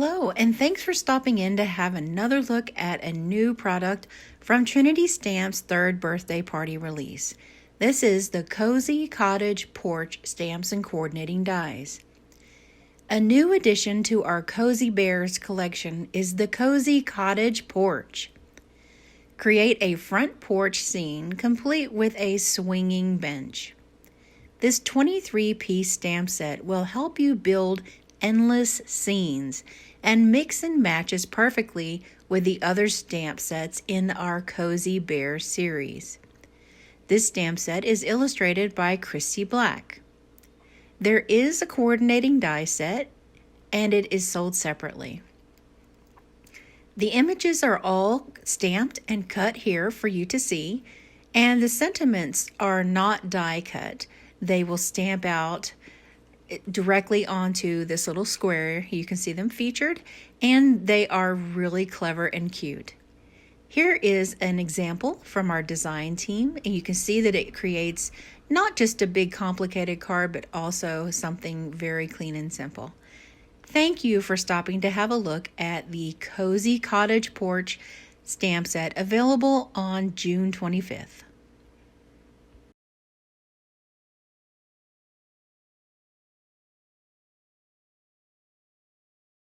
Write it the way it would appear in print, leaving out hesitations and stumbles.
Hello, and thanks for stopping in to have another look at a new product from Trinity Stamps' third birthday party release. This is the Cozy Cottage Porch Stamps and Coordinating Dies. A new addition to our Cozy Bears collection is the Cozy Cottage Porch. Create a front porch scene complete with a swinging bench. This 23-piece stamp set will help you build endless scenes and mix and matches perfectly with the other stamp sets in our Cozy Bear series. This stamp set is illustrated by Christie Black. There is a coordinating die set, and it is sold separately. The images are all stamped and cut here for you to see, and the sentiments are not die cut. They will stamp out directly onto this little square. You can see them featured, and they are really clever and cute. Here is an example from our design team, and you can see that it creates not just a big complicated card, but also something very clean and simple. Thank you for stopping to have a look at the Cozy Cottage Porch stamp set, available on June 25th.